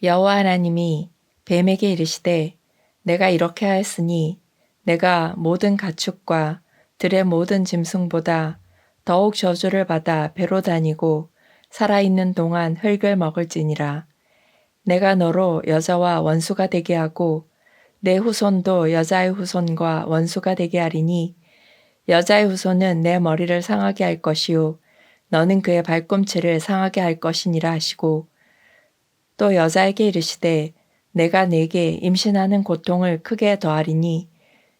여호와 하나님이 뱀에게 이르시되 내가 이렇게 하였으니 내가 모든 가축과 들의 모든 짐승보다 더욱 저주를 받아 배로 다니고 살아있는 동안 흙을 먹을지니라. 내가 너로 여자와 원수가 되게 하고 내 후손도 여자의 후손과 원수가 되게 하리니 여자의 후손은 내 머리를 상하게 할 것이요 너는 그의 발꿈치를 상하게 할 것이니라 하시고 또 여자에게 이르시되 내가 네게 임신하는 고통을 크게 더하리니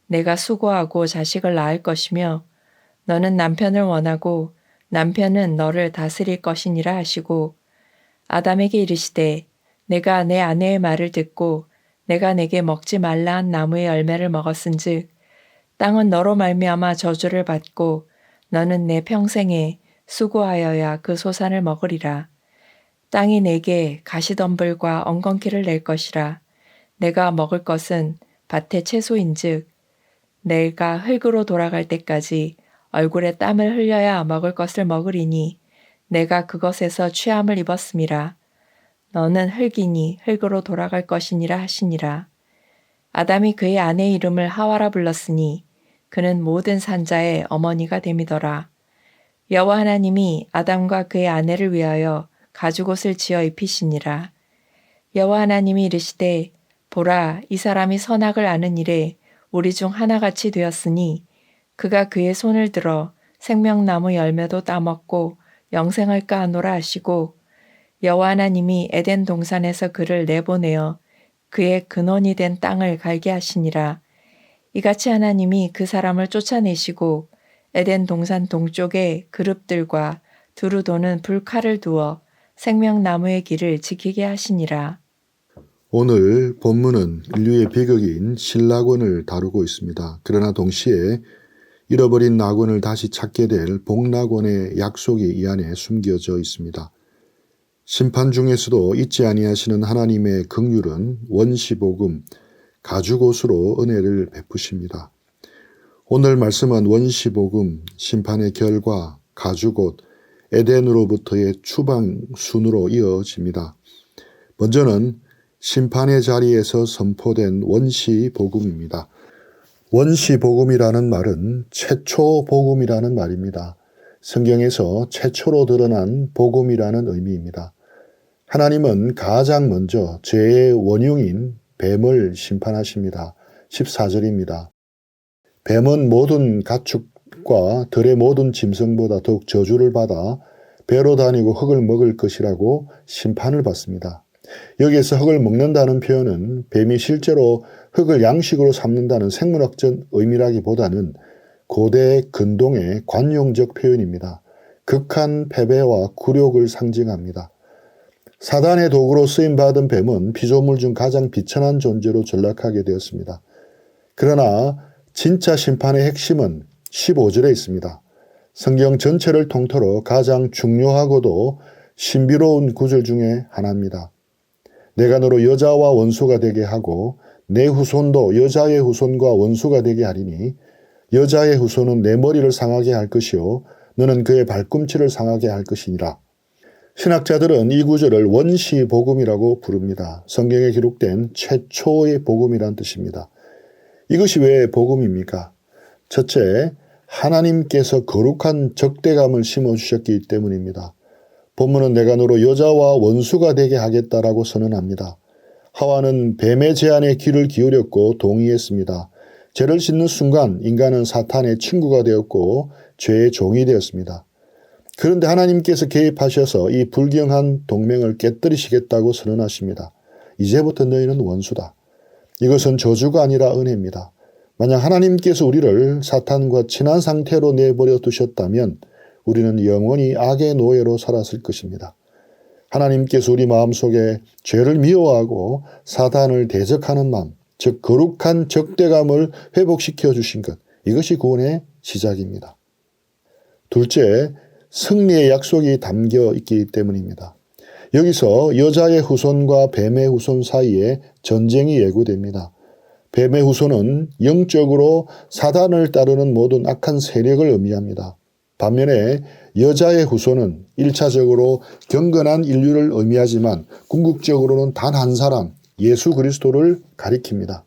내가 수고하고 자식을 낳을 것이며 너는 남편을 원하고 남편은 너를 다스릴 것이니라 하시고 아담에게 이르시되 내가 내 아내의 말을 듣고 내가 내게 먹지 말라 한 나무의 열매를 먹었은즉 땅은 너로 말미암아 저주를 받고 너는 내 평생에 수고하여야 그 소산을 먹으리라. 땅이 내게 가시덤불과 엉겅퀴를 낼 것이라. 내가 먹을 것은 밭의 채소인즉 내가 흙으로 돌아갈 때까지 얼굴에 땀을 흘려야 먹을 것을 먹으리니 내가 그것에서 취함을 입었음이라. 너는 흙이니 흙으로 돌아갈 것이니라 하시니라. 아담이 그의 아내의 이름을 하와라 불렀으니 그는 모든 산자의 어머니가 됨이더라. 여호와 하나님이 아담과 그의 아내를 위하여 가죽옷을 지어 입히시니라. 여호와 하나님이 이르시되 보라 이 사람이 선악을 아는 일에 우리 중 하나같이 되었으니 그가 그의 손을 들어 생명나무 열매도 따먹고 영생할까 하노라 하시고 여호와 하나님이 에덴 동산에서 그를 내보내어 그의 근원이 된 땅을 갈게 하시니라. 이같이 하나님이 그 사람을 쫓아내시고 에덴 동산 동쪽에 그룹들과 두루 도는 불칼을 두어 생명나무의 길을 지키게 하시니라. 오늘 본문은 인류의 비극인 신라권을 다루고 있습니다. 그러나 동시에 잃어버린 낙원을 다시 찾게 될 복낙원의 약속이 이 안에 숨겨져 있습니다. 심판 중에서도 잊지 아니하시는 하나님의 긍휼은 원시복음, 가죽옷으로 은혜를 베푸십니다. 오늘 말씀은 원시복음, 심판의 결과, 가죽옷, 에덴으로부터의 추방순으로 이어집니다. 먼저는 심판의 자리에서 선포된 원시복음입니다. 원시복음이라는 말은 최초복음이라는 말입니다. 성경에서 최초로 드러난 복음이라는 의미입니다. 하나님은 가장 먼저 죄의 원흉인 뱀을 심판하십니다. 14절입니다. 뱀은 모든 가축과 들의 모든 짐승보다 더욱 저주를 받아 배로 다니고 흙을 먹을 것이라고 심판을 받습니다. 여기에서 흙을 먹는다는 표현은 뱀이 실제로 흙을 양식으로 삼는다는 생물학적 의미라기보다는 고대 근동의 관용적 표현입니다. 극한 패배와 굴욕을 상징합니다. 사단의 도구로 쓰임받은 뱀은 피조물 중 가장 비천한 존재로 전락하게 되었습니다. 그러나 진짜 심판의 핵심은 15절에 있습니다. 성경 전체를 통틀어 가장 중요하고도 신비로운 구절 중에 하나입니다. 내가 너로 여자와 원수가 되게 하고 내 후손도 여자의 후손과 원수가 되게 하리니 여자의 후손은 내 머리를 상하게 할 것이요 너는 그의 발꿈치를 상하게 할 것이니라. 신학자들은 이 구절을 원시복음이라고 부릅니다. 성경에 기록된 최초의 복음이란 뜻입니다. 이것이 왜 복음입니까? 첫째, 하나님께서 거룩한 적대감을 심어주셨기 때문입니다. 본문은 내가 너로 여자와 원수가 되게 하겠다라고 선언합니다. 하와는 뱀의 제안에 귀를 기울였고 동의했습니다. 죄를 짓는 순간 인간은 사탄의 친구가 되었고 죄의 종이 되었습니다. 그런데 하나님께서 개입하셔서 이 불경한 동맹을 깨뜨리시겠다고 선언하십니다. 이제부터 너희는 원수다. 이것은 저주가 아니라 은혜입니다. 만약 하나님께서 우리를 사탄과 친한 상태로 내버려 두셨다면 우리는 영원히 악의 노예로 살았을 것입니다. 하나님께서 우리 마음속에 죄를 미워하고 사탄을 대적하는 마음, 즉 거룩한 적대감을 회복시켜 주신 것, 이것이 구원의 시작입니다. 둘째, 승리의 약속이 담겨 있기 때문입니다. 여기서 여자의 후손과 뱀의 후손 사이에 전쟁이 예고됩니다. 뱀의 후손은 영적으로 사단을 따르는 모든 악한 세력을 의미합니다. 반면에 여자의 후손은 1차적으로 경건한 인류를 의미하지만 궁극적으로는 단 한 사람, 예수 그리스도를 가리킵니다.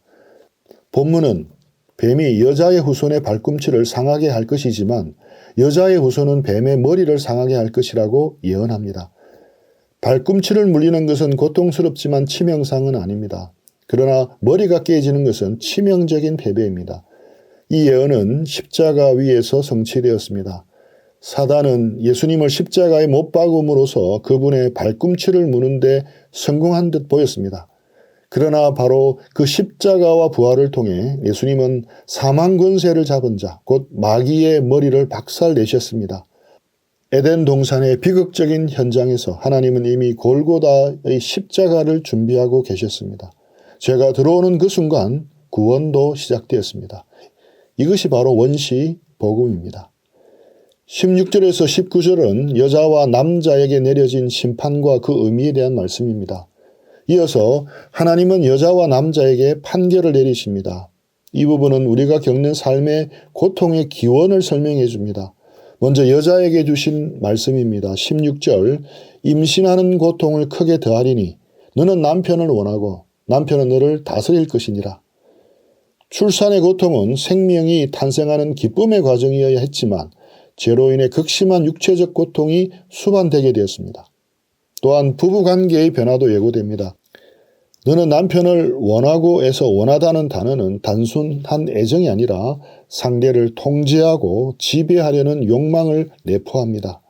본문은 뱀이 여자의 후손의 발꿈치를 상하게 할 것이지만 여자의 후손은 뱀의 머리를 상하게 할 것이라고 예언합니다. 발꿈치를 물리는 것은 고통스럽지만 치명상은 아닙니다. 그러나 머리가 깨지는 것은 치명적인 패배입니다. 이 예언은 십자가 위에서 성취되었습니다. 사단은 예수님을 십자가에 못 박음으로써 그분의 발꿈치를 무는데 성공한 듯 보였습니다. 그러나 바로 그 십자가와 부활을 통해 예수님은 사망 권세를 잡은 자, 곧 마귀의 머리를 박살내셨습니다. 에덴 동산의 비극적인 현장에서 하나님은 이미 골고다의 십자가를 준비하고 계셨습니다. 죄가 들어오는 그 순간 구원도 시작되었습니다. 이것이 바로 원시 복음입니다. 16절에서 19절은 여자와 남자에게 내려진 심판과 그 의미에 대한 말씀입니다. 이어서 하나님은 여자와 남자에게 판결을 내리십니다. 이 부분은 우리가 겪는 삶의 고통의 기원을 설명해 줍니다. 먼저 여자에게 주신 말씀입니다. 16절, 임신하는 고통을 크게 더하리니 너는 남편을 원하고 남편은 너를 다스릴 것이니라. 출산의 고통은 생명이 탄생하는 기쁨의 과정이어야 했지만 죄로 인해 극심한 육체적 고통이 수반되게 되었습니다. 또한 부부관계의 변화도 예고됩니다. 너는 남편을 원하고에서 원하다는 단어는 단순한 애정이 아니라 상대를 통제하고 지배하려는 욕망을 내포합니다.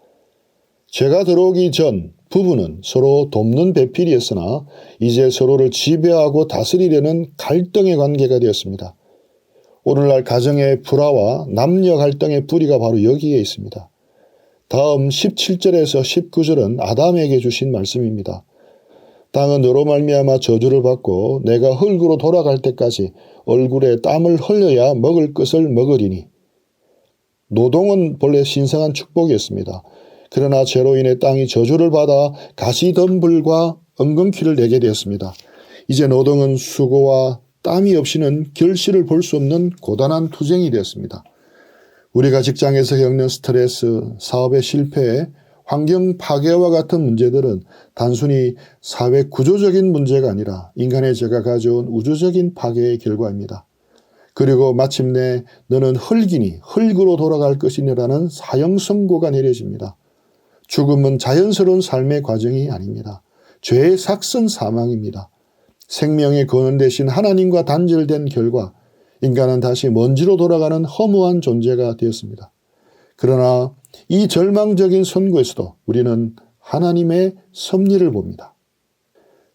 죄가 들어오기 전 부부는 서로 돕는 배필이었으나 이제 서로를 지배하고 다스리려는 갈등의 관계가 되었습니다. 오늘날 가정의 불화와 남녀 갈등의 뿌리가 바로 여기에 있습니다. 다음 17절에서 19절은 아담에게 주신 말씀입니다. 땅은 너로 말미암아 저주를 받고 내가 흙으로 돌아갈 때까지 얼굴에 땀을 흘려야 먹을 것을 먹으리니. 노동은 본래 신성한 축복이었습니다. 그러나 죄로 인해 땅이 저주를 받아 가시덤불과 엉겅퀴를 내게 되었습니다. 이제 노동은 수고와 땀이 없이는 결실을 볼 수 없는 고단한 투쟁이 되었습니다. 우리가 직장에서 겪는 스트레스, 사업의 실패, 환경 파괴와 같은 문제들은 단순히 사회 구조적인 문제가 아니라 인간의 죄가 가져온 우주적인 파괴의 결과입니다. 그리고 마침내 너는 흙이니 흙으로 돌아갈 것이니라는 사형 선고가 내려집니다. 죽음은 자연스러운 삶의 과정이 아닙니다. 죄의 삭선 사망입니다. 생명의 근원 대신 하나님과 단절된 결과 인간은 다시 먼지로 돌아가는 허무한 존재가 되었습니다. 그러나 이 절망적인 선고에서도 우리는 하나님의 섭리를 봅니다.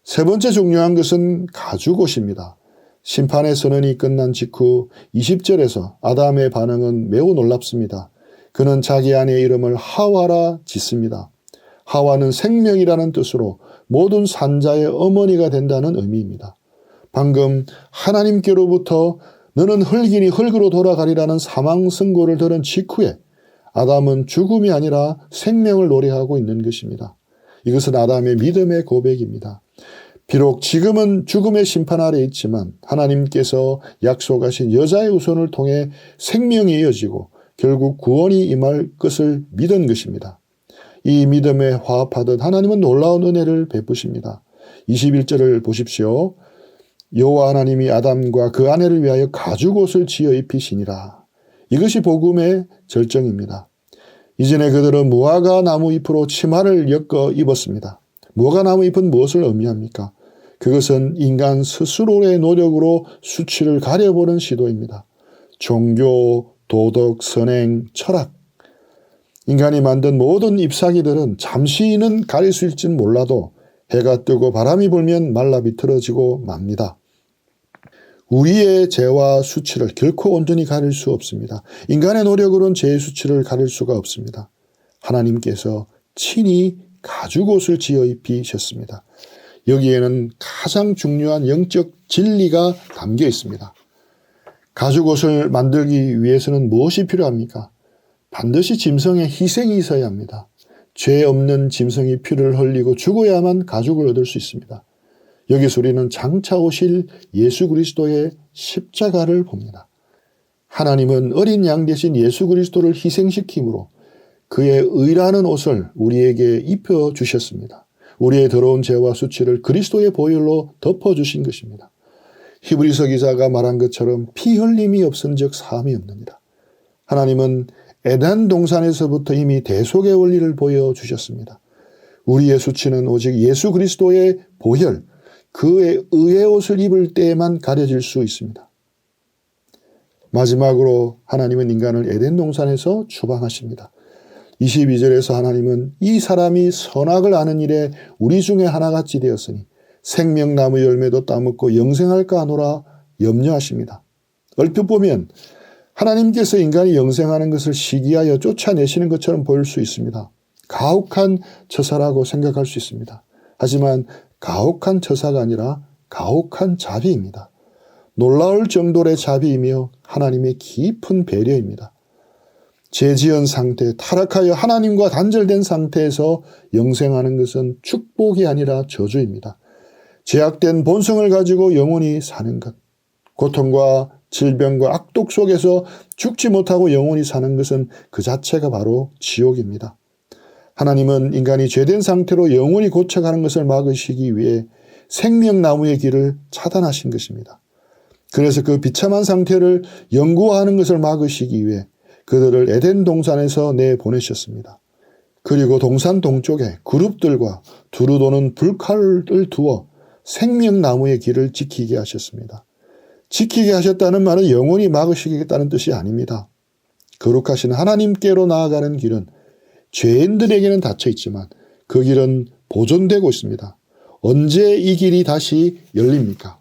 세 번째 중요한 것은 가죽옷입니다. 심판의 선언이 끝난 직후 20절에서 아담의 반응은 매우 놀랍습니다. 그는 자기 아내의 이름을 하와라 짓습니다. 하와는 생명이라는 뜻으로 모든 산자의 어머니가 된다는 의미입니다. 방금 하나님께로부터 너는 흙이니 흙으로 돌아가리라는 사망 선고를 들은 직후에 아담은 죽음이 아니라 생명을 노래하고 있는 것입니다. 이것은 아담의 믿음의 고백입니다. 비록 지금은 죽음의 심판 아래 있지만 하나님께서 약속하신 여자의 후손을 통해 생명이 이어지고 결국 구원이 임할 것을 믿은 것입니다. 이 믿음에 화합하듯 하나님은 놀라운 은혜를 베푸십니다. 21절을 보십시오. 여호와 하나님이 아담과 그 아내를 위하여 가죽옷을 지어 입히시니라. 이것이 복음의 절정입니다. 이전에 그들은 무화과 나무 잎으로 치마를 엮어 입었습니다. 무화과 나무 잎은 무엇을 의미합니까? 그것은 인간 스스로의 노력으로 수치를 가려보는 시도입니다. 종교, 도덕, 선행, 철학. 인간이 만든 모든 잎사귀들은 잠시는 가릴 수 있을지는 몰라도 해가 뜨고 바람이 불면 말라 비틀어지고 맙니다. 우리의 죄와 수치를 결코 온전히 가릴 수 없습니다. 인간의 노력으로는 죄의 수치를 가릴 수가 없습니다. 하나님께서 친히 가죽옷을 지어 입히셨습니다. 여기에는 가장 중요한 영적 진리가 담겨 있습니다. 가죽옷을 만들기 위해서는 무엇이 필요합니까? 반드시 짐승의 희생이 있어야 합니다. 죄 없는 짐승이 피를 흘리고 죽어야만 가죽을 얻을 수 있습니다. 여기서 우리는 장차 오실 예수 그리스도의 십자가를 봅니다. 하나님은 어린 양 대신 예수 그리스도를 희생시킴으로 그의 의라는 옷을 우리에게 입혀 주셨습니다. 우리의 더러운 죄와 수치를 그리스도의 보혈로 덮어주신 것입니다. 히브리서 기자가 말한 것처럼 피 흘림이 없은즉 사함이 없느니라. 하나님은 에덴 동산에서부터 이미 대속의 원리를 보여주셨습니다. 우리의 수치는 오직 예수 그리스도의 보혈, 그의 의의 옷을 입을 때에만 가려질 수 있습니다. 마지막으로 하나님은 인간을 에덴 동산에서 추방하십니다. 22절에서 하나님은 이 사람이 선악을 아는 일에 우리 중에 하나같이 되었으니 생명나무 열매도 따먹고 영생할까 하노라 염려하십니다. 얼핏 보면 하나님께서 인간이 영생하는 것을 시기하여 쫓아내시는 것처럼 보일 수 있습니다. 가혹한 처사라고 생각할 수 있습니다. 하지만 가혹한 처사가 아니라 가혹한 자비입니다. 놀라울 정도의 자비이며 하나님의 깊은 배려입니다. 죄지은 상태, 타락하여 하나님과 단절된 상태에서 영생하는 것은 축복이 아니라 저주입니다. 죄악된 본성을 가지고 영원히 사는 것, 고통과 질병과 악독 속에서 죽지 못하고 영원히 사는 것은 그 자체가 바로 지옥입니다. 하나님은 인간이 죄된 상태로 영원히 고쳐가는 것을 막으시기 위해 생명나무의 길을 차단하신 것입니다. 그래서 그 비참한 상태를 영구화하는 것을 막으시기 위해 그들을 에덴 동산에서 내보내셨습니다. 그리고 동산 동쪽에 그룹들과 두루 도는 불칼을 두어 생명나무의 길을 지키게 하셨습니다. 지키게 하셨다는 말은 영원히 막으시겠다는 뜻이 아닙니다. 거룩하신 하나님께로 나아가는 길은 죄인들에게는 닫혀 있지만 그 길은 보존되고 있습니다. 언제 이 길이 다시 열립니까?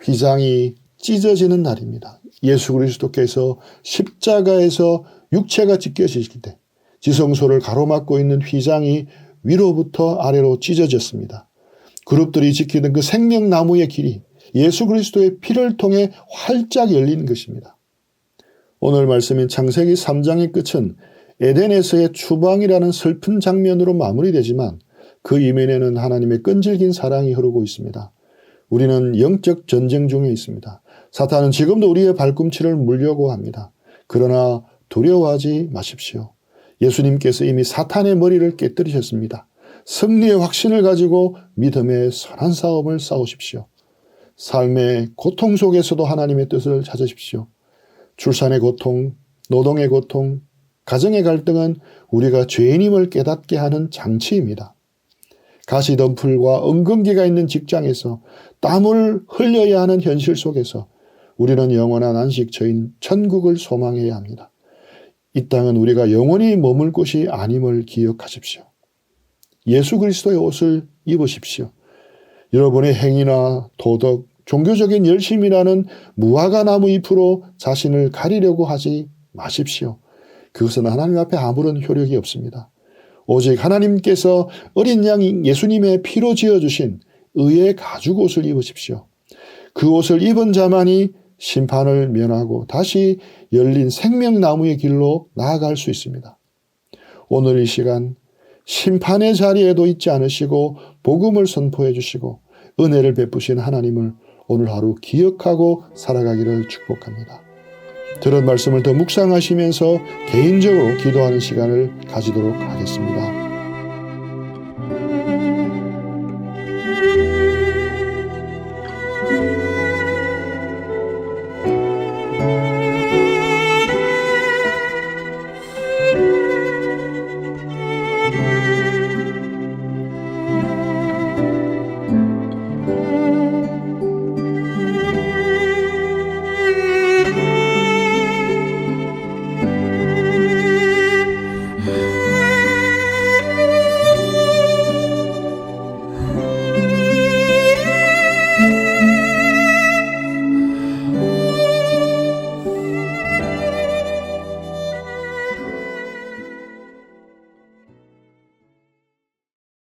휘장이 찢어지는 날입니다. 예수 그리스도께서 십자가에서 육체가 찢겨지실 때 지성소를 가로막고 있는 휘장이 위로부터 아래로 찢어졌습니다. 그룹들이 지키는 그 생명나무의 길이 예수 그리스도의 피를 통해 활짝 열린 것입니다. 오늘 말씀인 창세기 3장의 끝은 에덴에서의 추방이라는 슬픈 장면으로 마무리되지만 그 이면에는 하나님의 끈질긴 사랑이 흐르고 있습니다. 우리는 영적 전쟁 중에 있습니다. 사탄은 지금도 우리의 발꿈치를 물려고 합니다. 그러나 두려워하지 마십시오. 예수님께서 이미 사탄의 머리를 깨뜨리셨습니다. 승리의 확신을 가지고 믿음의 선한 싸움을 싸우십시오. 삶의 고통 속에서도 하나님의 뜻을 찾으십시오. 출산의 고통, 노동의 고통, 가정의 갈등은 우리가 죄인임을 깨닫게 하는 장치입니다. 가시덤불과 엉겅기가 있는 직장에서 땀을 흘려야 하는 현실 속에서 우리는 영원한 안식처인 천국을 소망해야 합니다. 이 땅은 우리가 영원히 머물 곳이 아님을 기억하십시오. 예수 그리스도의 옷을 입으십시오. 여러분의 행위나 도덕, 종교적인 열심이라는 무화과 나무 잎으로 자신을 가리려고 하지 마십시오. 그것은 하나님 앞에 아무런 효력이 없습니다. 오직 하나님께서 어린 양 예수님의 피로 지어주신 의의 가죽 옷을 입으십시오. 그 옷을 입은 자만이 심판을 면하고 다시 열린 생명나무의 길로 나아갈 수 있습니다. 오늘 이 시간 심판의 자리에도 있지 않으시고 복음을 선포해 주시고 은혜를 베푸신 하나님을 오늘 하루 기억하고 살아가기를 축복합니다. 들은 말씀을 더 묵상하시면서 개인적으로 기도하는 시간을 가지도록 하겠습니다.